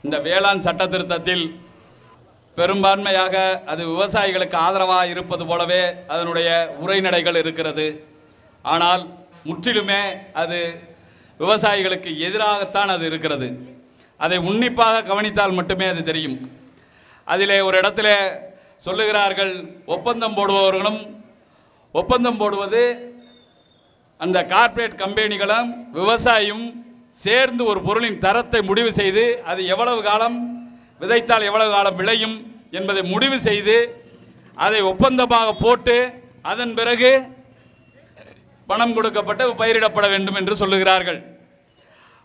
இந்த வேளாண் சட்ட திருத்தத்தில் பெரும்பான்மையாக அது விவசாயிகளுக்கு ஆதரவாக இருப்பது போலவே அதனுடைய உரைநடைகள் இருக்கிறது. ஆனால் முற்றிலுமே அது விவசாயிகளுக்கு எதிராகத்தான் அது இருக்கிறது. அதை உன்னிப்பாக கவனித்தால் மட்டுமே அது தெரியும். அதிலே ஒரு இடத்துல சொல்லுகிறார்கள், ஒப்பந்தம் போடுபவர்களும் ஒப்பந்தம் போடுவது அந்த கார்ப்பரேட் கம்பெனிகளும் விவசாயியும் சேர்ந்து ஒரு பொருளின் தரத்தை முடிவு செய்து அது எவ்வளவு காலம் விதைத்தால் எவ்வளவு காலம் விளையும் என்பதை முடிவு செய்து அதை ஒப்பந்தமாக போட்டு அதன் பிறகு பணம் கொடுக்கப்பட்டு பயிரிடப்பட வேண்டும் என்று சொல்லுகிறார்கள்.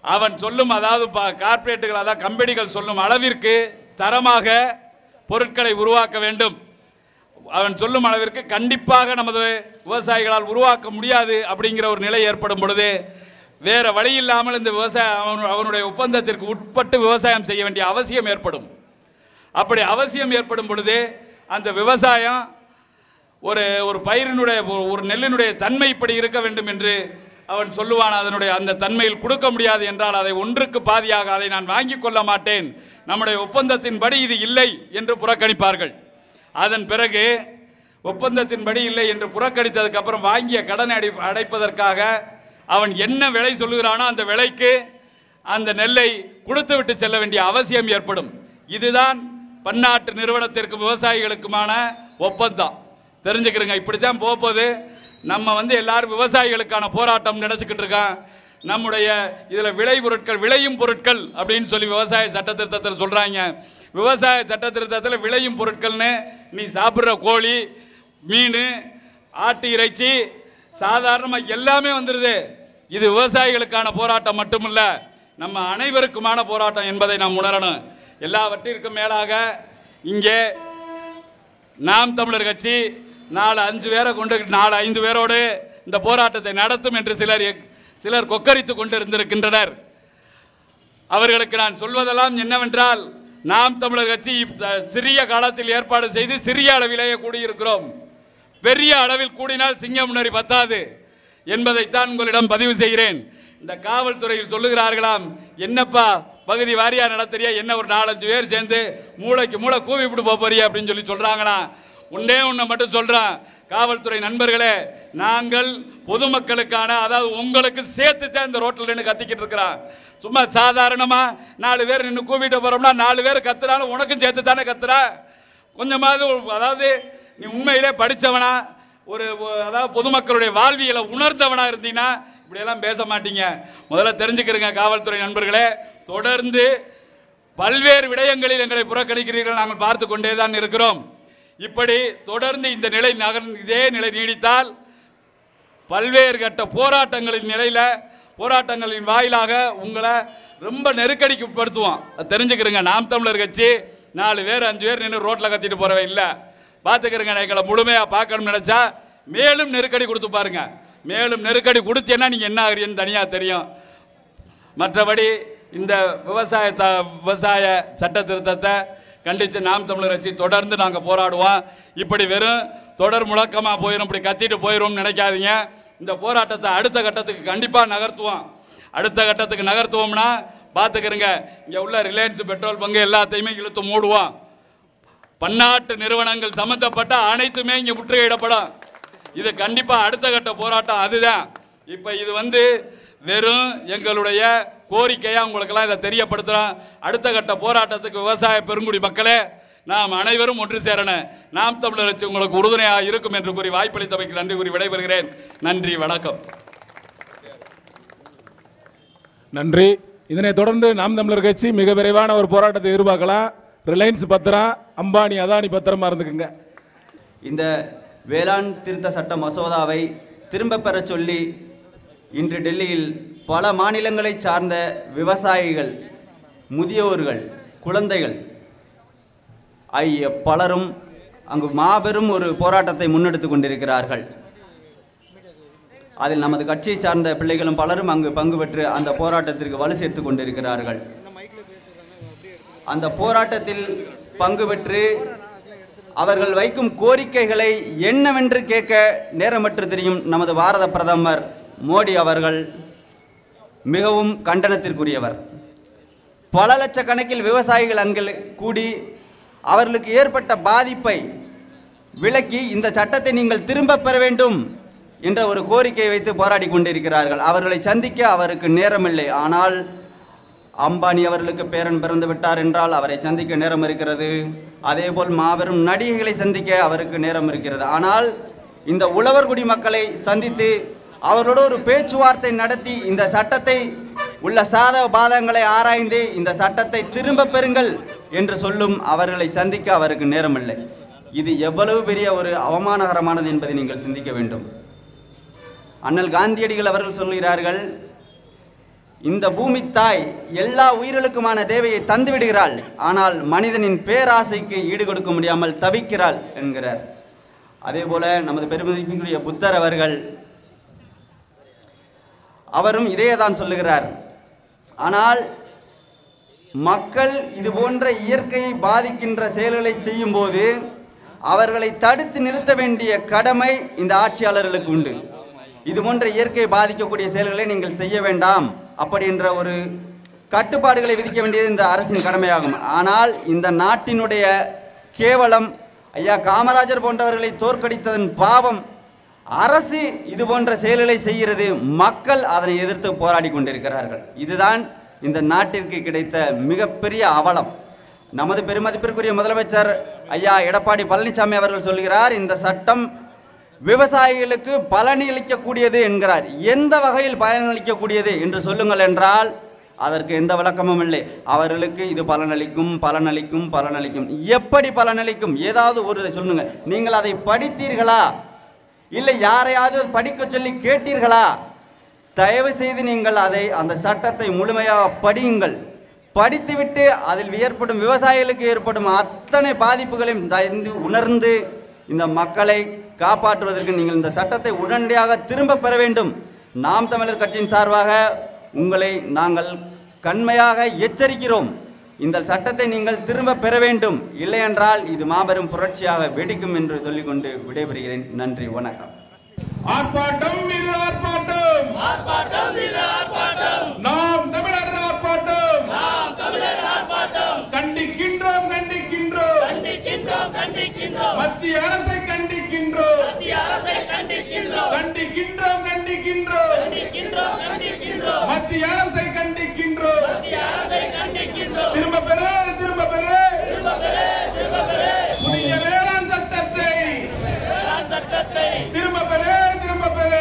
அவன் சொல்லும், அதாவது கார்ப்பரேட்டுகள், அதாவது கம்பெனிகள் சொல்லும் அளவிற்கு தரமாக பொருட்களை உருவாக்க வேண்டும். அவன் சொல்லும் அளவிற்கு கண்டிப்பாக நமது விவசாயிகளால் உருவாக்க முடியாது அப்படிங்கிற ஒரு நிலை ஏற்படும் பொழுது வேறு வழி இல்லாமல் இந்த அவனுடைய ஒப்பந்தத்திற்கு உட்பட்டு விவசாயம் செய்ய வேண்டிய அவசியம் ஏற்படும். அப்படி அவசியம் ஏற்படும் பொழுது அந்த விவசாயம் ஒரு பயிரினுடைய ஒரு நெல்லினுடைய தன்மை இப்படி இருக்க வேண்டும் என்று அவன் சொல்லுவான். அதனுடைய அந்த தன்மையில் கொடுக்க முடியாது என்றால் அதை ஒன்றுக்கு பாதியாக அதை நான் வாங்கிக் கொள்ள மாட்டேன், நம்முடைய ஒப்பந்தத்தின்படி இது இல்லை என்று புறக்கணிப்பார்கள். அதன் பிறகு ஒப்பந்தத்தின்படி இல்லை என்று புறக்கணித்ததுக்கு அப்புறம் வாங்கிய கடனை அடைப்பதற்காக அவன் என்ன விலை சொல்லுகிறானோ அந்த விலைக்கு அந்த நெல்லை கொடுத்து விட்டு செல்ல வேண்டிய அவசியம் ஏற்படும். இதுதான் பன்னாட்டு நிறுவனத்திற்கு விவசாயிகளுக்குமான ஒப்பந்தம். தெரிஞ்சுக்கிறங்க, இப்படித்தான் போகுது. நம்ம எல்லாரும் விவசாயிகளுக்கான போராட்டம் நினைச்சுக்கிட்டு இருக்கோம். நம்முடைய இதில் விளையும் பொருட்கள் அப்படின்னு சொல்லி விவசாய சட்ட திருத்தத்தில் சொல்கிறாங்க. விவசாய சட்ட திருத்தத்தில் விளையும் பொருட்கள்னு நீ சாப்பிட்ற கோழி, மீன், ஆட்டு இறைச்சி, சாதாரணமாக எல்லாமே வந்துடுது. இது விவசாயிகளுக்கான போராட்டம் மட்டுமில்ல, நம்ம அனைவருக்குமான போராட்டம் என்பதை நாம் உணரணும். எல்லாவற்றிற்கும் மேலாக இங்கே நாம் தமிழர் கட்சி 4-5 பேரை கொண்டு 4-5 பேரோடு இந்த போராட்டத்தை நடத்தும் என்று சிலர் கொக்கரித்து கொண்டிருந்திருக்கின்றனர். அவர்களுக்கு நான் சொல்வதெல்லாம் என்னவென்றால், நாம் தமிழர் கட்சி சிறிய காலத்தில் ஏற்பாடு செய்து சிறிய அளவிலேயே கூடியிருக்கிறோம். பெரிய அளவில் கூடினால் சிங்கம் முன்னேறி பத்தாது என்பதைத்தான் உங்களிடம் பதிவு செய்கிறேன். இந்த காவல்துறையில் சொல்லுகிறார்களாம், என்னப்பா பகுதி வாரியா நடத்துறியா, என்ன ஒரு 4-5 பேர் சேர்ந்து மூளைக்கு மூளை கூவி விட்டு போறியா அப்படின்னு சொல்லி சொல்றாங்களா. ஒன்னே ஒன்று மட்டும் சொல்றான், காவல்துறை நண்பர்களே, நாங்கள் பொதுமக்களுக்கான, அதாவது உங்களுக்கு சேர்த்து தான் இந்த ரோட்டில் நின்று கத்திக்கிட்டு இருக்கிறான். சும்மா சாதாரணமா 4 பேர் நின்று கூவிட்டு போறோம்னா 4 பேர் கத்துறாலும் உனக்கும் சேர்த்து தானே கத்துறா. கொஞ்சமாவது, அதாவது நீ உண்மையிலே படித்தவனா, அதாவது பொதுமக்களுடைய வாழ்வியலை உணர்ந்தவனா இருந்தீங்கன்னா இப்படியெல்லாம் பேச மாட்டீங்க. முதல்ல தெரிஞ்சுக்கிறீங்க காவல்துறை நண்பர்களே, தொடர்ந்து பல்வேறு விடயங்களில் எங்களை புறக்கணிக்கிறீர்கள், நாங்கள் பார்த்து கொண்டே தான் இருக்கிறோம். இப்படி தொடர்ந்து இந்த நிலை இதே நிலை நீடித்தால் பல்வேறு கட்ட போராட்டங்களின் வாயிலாக உங்களை ரொம்ப நெருக்கடிக்கு உட்படுத்துவோம். தெரிஞ்சுக்கிறீங்க, நாம் தமிழர் கட்சி 4 பேர் 5 பேர் நின்று ரோட்டில் கத்திட்டு போறவன் இல்லை. பார்த்துக்கிறீங்க, எங்களை முழுமையாக பார்க்கணும்னு நினைச்சா மேலும் நெருக்கடி கொடுத்து பாருங்க. மேலும் நெருக்கடி கொடுத்தேன்னா நீங்கள் என்ன ஆகுறீங்கன்னு தனியாக தெரியும். மற்றபடி இந்த விவசாய சட்ட திருத்தத்தை கண்டித்து நாம் தமிழர் கட்சி தொடர்ந்து நாங்கள் போராடுவோம். இப்படி வெறும் தொடர் முழக்கமாக போயிடும், இப்படி கத்திட்டு போயிடும் நினைக்காதீங்க. இந்த போராட்டத்தை அடுத்த கட்டத்துக்கு கண்டிப்பாக நகர்த்துவோம். அடுத்த கட்டத்துக்கு நகர்த்துவோம்னா பார்த்துக்கிறங்க, இங்கே உள்ள ரிலையன்ஸ் பெட்ரோல் பங்கு எல்லாத்தையுமே இழுத்து மூடுவோம். பன்னாட்டு நிறுவனங்கள் சம்பந்தப்பட்ட அனைத்துமே இங்கே முற்றுகையிடப்படும். இது கண்டிப்பாக அடுத்த கட்ட போராட்டம் அதுதான். இப்போ இது வெறும் எங்களுடைய கோரிக்கையாக உங்களுக்கெல்லாம் இதை தெரியப்படுத்துகிறோம். அடுத்த கட்ட போராட்டத்துக்கு விவசாய பெருங்குடி மக்களே, நாம் அனைவரும் ஒன்று சேரணும். நாம் தமிழர் கட்சி உங்களுக்கு உறுதுணையாக இருக்கும் என்று கூறி வாய்ப்பளித்தமைக்கு நன்றி கூறி விடைபெறுகிறேன். நன்றி, வணக்கம். நன்றி. இதனைத் தொடர்ந்து நாம் தமிழர் கட்சி மிக விரைவான ஒரு போராட்டத்தை எதிர்பார்க்கலாம். ரிலையன்ஸ் பத்திரம், அம்பானி அதானி பத்திரமா இருந்துக்குங்க. இந்த வேளாண் திருத்த சட்ட மசோதாவை திரும்ப பெற சொல்லி இன்று டெல்லியில் பல மாநிலங்களை சார்ந்த விவசாயிகள், முதியோர்கள், குழந்தைகள் ஆகிய பலரும் அங்கு மாபெரும் ஒரு போராட்டத்தை முன்னெடுத்து கொண்டிருக்கிறார்கள். அதில் நமது கட்சியை சார்ந்த பிள்ளைகளும் பலரும் அங்கு பங்கு பெற்று அந்த போராட்டத்திற்கு வலு சேர்த்து கொண்டிருக்கிறார்கள். அந்த போராட்டத்தில் பங்கு பெற்று அவர்கள் வைக்கும் கோரிக்கைகளை என்னவென்று கேட்க நேரமற்று தெரியும் நமது பாரத பிரதமர் மோடி அவர்கள் மிகவும் கண்டனத்திற்குரியவர். பல லட்சக்கணக்கில் விவசாயிகள் அங்கே கூடி அவர்களுக்கு ஏற்பட்ட பாதிப்பை விலக்கி இந்த சட்டத்தை நீங்கள் திரும்ப பெற வேண்டும் என்ற ஒரு கோரிக்கையை வைத்து போராடி கொண்டிருக்கிறார்கள். அவர்களை சந்திக்க அவருக்கு நேரமில்லை. ஆனால் அம்பானி அவர்களுக்கு பேரன் பிறந்து விட்டார் என்றால் அவரை சந்திக்க நேரம் இருக்கிறது. அதேபோல் மாபெரும் நடிகைகளை சந்திக்க அவருக்கு நேரம் இருக்கிறது. ஆனால் இந்த உழவர்குடி மக்களை சந்தித்து அவர்களோடு ஒரு பேச்சுவார்த்தை நடத்தி இந்த சட்டத்தை உள்ள சாதக பாதங்களை ஆராய்ந்து இந்த சட்டத்தை திரும்ப பெறுங்கள் என்று சொல்லும் அவர்களை சந்திக்க அவருக்கு நேரமில்லை. இது எவ்வளவு பெரிய ஒரு அவமானகரமானது என்பதை நீங்கள் சிந்திக்க வேண்டும். அண்ணல் காந்தியடிகள் அவர்கள் சொல்கிறார்கள், இந்த பூமி தாய் எல்லா உயிர்களுக்குமான தேவையை தந்து விடுகிறாள், ஆனால் மனிதனின் பேராசைக்கு ஈடு கொடுக்க முடியாமல் தவிக்கிறாள் என்கிறார். அதே போல நமது பெருமதிக்குரிய புத்தர் அவரும் இதையேதான் சொல்லுகிறார். ஆனால் மக்கள் இது போன்ற இயற்கையை பாதிக்கின்ற செயல்களை செய்யும் போது அவர்களை தடுத்து நிறுத்த வேண்டிய கடமை இந்த ஆட்சியாளர்களுக்கு உண்டு. இது போன்ற இயற்கையை பாதிக்கக்கூடிய செயல்களை நீங்கள் செய்ய வேண்டாம் அப்படி என்ற ஒரு கட்டுப்பாடுகளை விதிக்க வேண்டியது இந்த அரசின் கடமையாகும். ஆனால் இந்த நாட்டினுடைய கேவலம், ஐயா காமராஜர் போன்றவர்களை தோற்கடித்ததன் பாவம், அரசு இது போன்ற செயல்களை செய்கிறது, மக்கள் அதனை எதிர்த்து போராடி கொண்டிருக்கிறார்கள். இதுதான் இந்த நாட்டிற்கு கிடைத்த மிகப்பெரிய அவலம். நமது பெருமதிப்பிற்குரிய முதலமைச்சர் ஐயா எடப்பாடி பழனிசாமி அவர்கள் சொல்கிறார், இந்த சட்டம் விவசாயிகளுக்கு பலனளிக்கக்கூடியது என்கிறார். எந்த வகையில் பலனளிக்கக்கூடியது என்று சொல்லுங்கள் என்றால் அதற்கு எந்த விளக்கமும் இல்லை. அவர்களுக்கு இது பலனளிக்கும் பலனளிக்கும் பலனளிக்கும். எப்படி பலனளிக்கும்? ஏதாவது ஒரு சொல்லுங்க. நீங்கள் அதை படித்தீர்களா? இல்லை யாரையாவது படிக்க சொல்லி கேட்டீர்களா? தயவு செய்து நீங்கள் அந்த சட்டத்தை முழுமையாக படியுங்கள். படித்துவிட்டு அதில் ஏற்படும் விவசாயிகளுக்கு ஏற்படும் அத்தனை பாதிப்புகளையும் உணர்ந்து இந்த மக்களை காப்பாற்றுவதற்கு நீங்கள் இந்த சட்டத்தை உடனடியாக திரும்ப பெற வேண்டும். நாம் தமிழர் கட்சியின் சார்பாக உங்களை நாங்கள் கண்மையாக எச்சரிக்கிறோம். இந்த சட்டத்தை நீங்கள் திரும்ப பெற வேண்டும். இல்லையென்றால் இது மாபெரும் புரட்சியாக வெடிக்கும் என்று சொல்லிக்கொண்டு விடைபெறுகிறேன். நன்றி, வணக்கம். ஆர்ப்பாட்டம் மீது ஆர்ப்பாட்டம், ஆர்ப்பாட்டம் மீது ஆர்ப்பாட்டம், நாம் தமிழர் ஆர்ப்பாட்டம், நாம் தமிழர் ஆர்ப்பாட்டம், கண்டிக்கின்றோம் கண்டிக்கின்றோம் கண்டிக்கின்றோம் கண்டிக்கின்றோம், மத்திய அரசை கண்டிக்கின்றோம், மத்திய அரசை கண்டிக்கின்றோம், கண்டிக்கின்றோம் கண்டிக்கின்றோம் கண்டிக்கின்றோம் கண்டிக்கின்றோம், மத்திய அரசை கண்டிக்கின்றோம், மத்திய அரசை கண்டிக்கின்றோம், திரும்ப பெறு திரும்ப பெறு திரும்ப பெறு திரும்ப பெறு, புதிய வேளாண் சட்டத்தை திரும்ப பெறு திரும்ப பெறு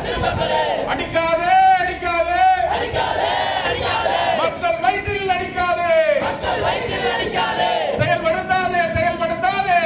திரும்ப பெறு, அடிக்காதே அடிக்காதே அடிக்காதே அடிக்காதே, மக்கள் வயிற்றில் அடிக்காதே மக்கள் வயிற்றில் அடிக்காதே, செயல்படுத்தாதே செயல்படுத்தாதே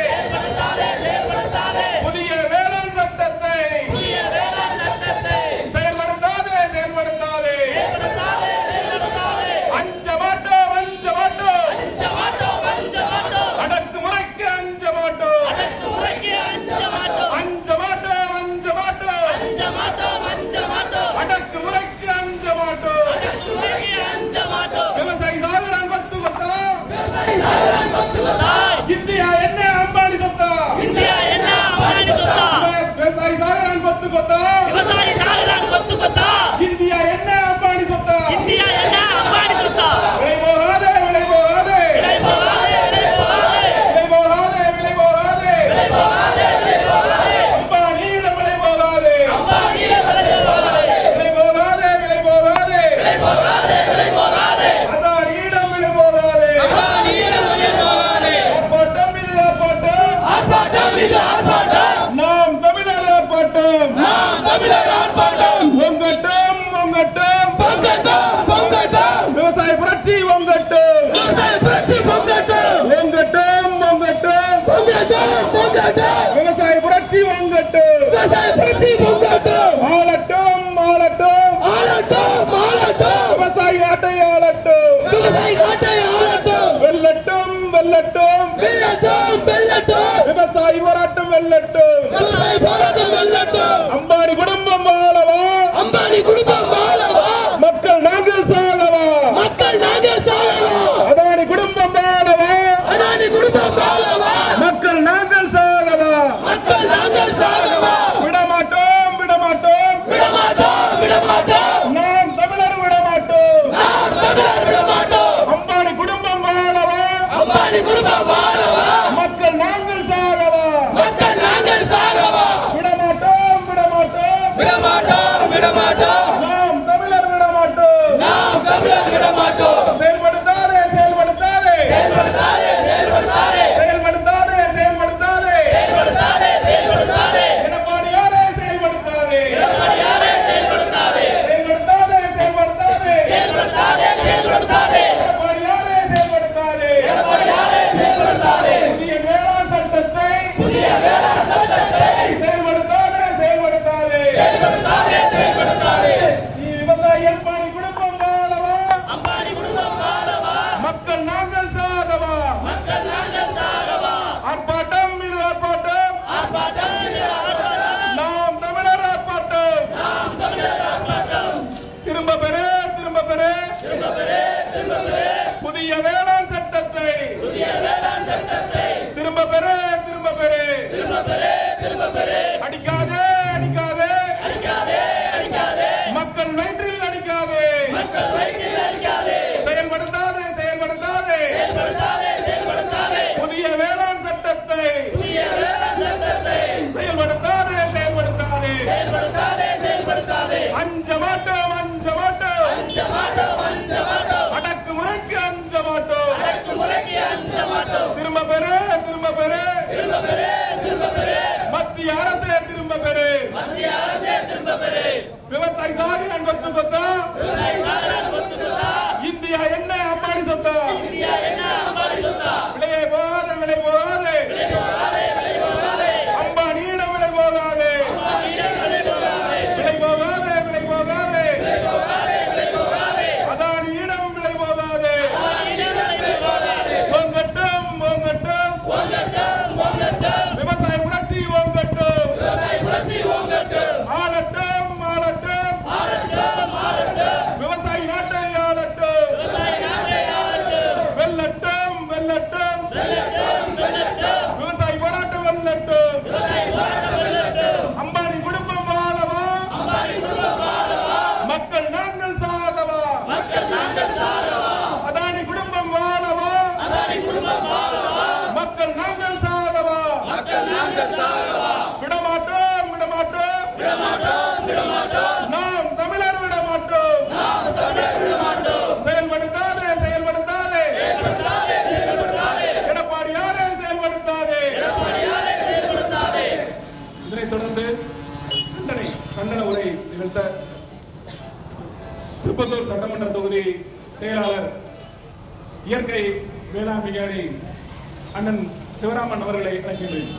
அடிக்காதே அடிக்காதே மக்கள் வயிற்றில் அடிக்காதே செயல்படுத்தாதே செயல்படுத்தாதே புதிய வேளாண் சட்டத்தை செயல்படுத்தாதே செயல்படுத்தாதே அஞ்ச மாட்டோம் அடக்குமுறைக்கு அஞ்ச மாட்டோம் திரும்ப பெறு மத்திய அரசே திரும்ப பெறு விவசாயி சாகுறான் கொத்து கொத்தா இந்தியா என்ன அம்பாடி சொத்தா விலை போகாதே அம்பானியிடம் விலை போகாதே அதானியிடம் விலை போகாதே விவசாய புரட்சி ஓங்கட்டும் ஆளட்டும் விவசாயி நாட்டை ஆளட்டும் வெல்லட்டும் விவசாயி போராட்டம் வெல்லட்டும் அம்பானி குடும்பம் வாழவா மக்கள் நாங்கள் சாகவா அதானி குடும்பம் வாழவா மக்கள் நாங்கள் சாகவா விடமாட்டோம் நாம் தமிழர் விடமாட்டோம் செயல்படுத்தாதே எடப்பாடியாரே செயல்படுத்தாதே இதனைத் தொடர்ந்து கண்டன உரை நிகழ்த்த திருப்பத்தூர் சட்டமன்ற தொகுதி செயலாளர் இயற்கை வேளாண் விஞ்ஞானி அண்ணன் சிவராமன் அவர்களை அழைக்கின்றேன்.